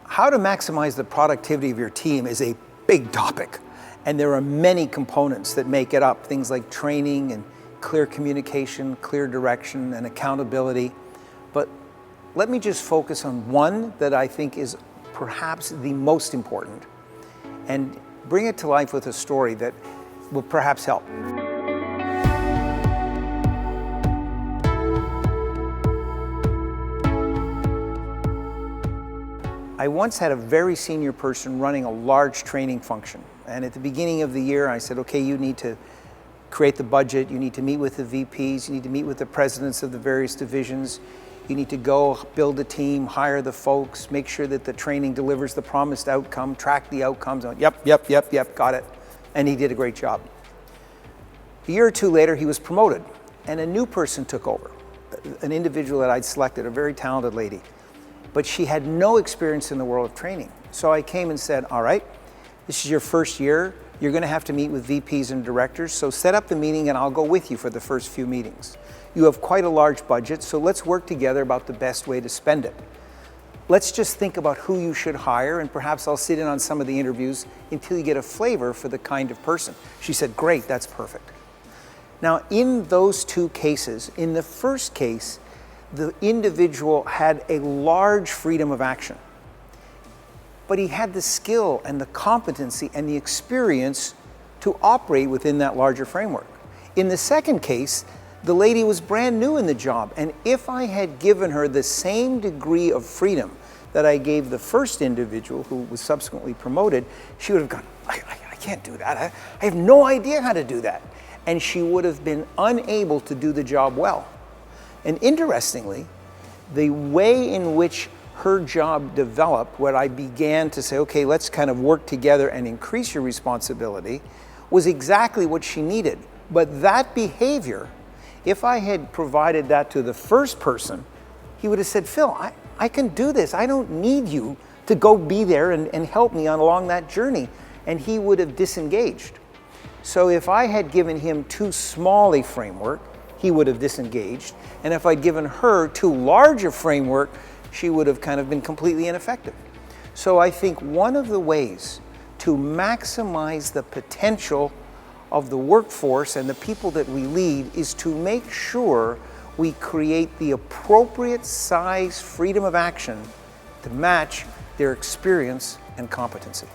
How to maximize the productivity of your team is a big topic, and there are many components that make it up, things like training and clear communication, clear direction, and accountability. But let me just focus on one that I think is perhaps the most important, and bring it to life with a story that will perhaps help. I once had a very senior person running a large training function. And at the beginning of the year, I said, okay, you need to create the budget, you need to meet with the VPs, you need to meet with the presidents of the various divisions, you need to go build a team, hire the folks, make sure that the training delivers the promised outcome, track the outcomes. Yep, got it. And he did a great job. A year or two later, he was promoted, and a new person took over, an individual that I'd selected, a very talented lady. But she had no experience in the world of training. So I came and said, all right, this is your first year. You're gonna have to meet with VPs and directors, so set up the meeting and I'll go with you for the first few meetings. You have quite a large budget, so let's work together about the best way to spend it. Let's just think about who you should hire, and perhaps I'll sit in on some of the interviews until you get a flavor for the kind of person. She said, great, that's perfect. Now, in those two cases, in the first case, the individual had a large freedom of action, but he had the skill and the competency and the experience to operate within that larger framework. In the second case, the lady was brand new in the job, and if I had given her the same degree of freedom that I gave the first individual who was subsequently promoted, she would have gone, I can't do that. I have no idea how to do that. And she would have been unable to do the job well. And interestingly, the way in which her job developed, where I began to say, okay, let's kind of work together and increase your responsibility, was exactly what she needed. But that behavior, if I had provided that to the first person, he would have said, Phil, I can do this. I don't need you to go be there and help me along that journey. And he would have disengaged. So if I had given him too small a framework, he would have disengaged. And if I'd given her too large a framework, she would have kind of been completely ineffective. So I think one of the ways to maximize the potential of the workforce and the people that we lead is to make sure we create the appropriate size freedom of action to match their experience and competency.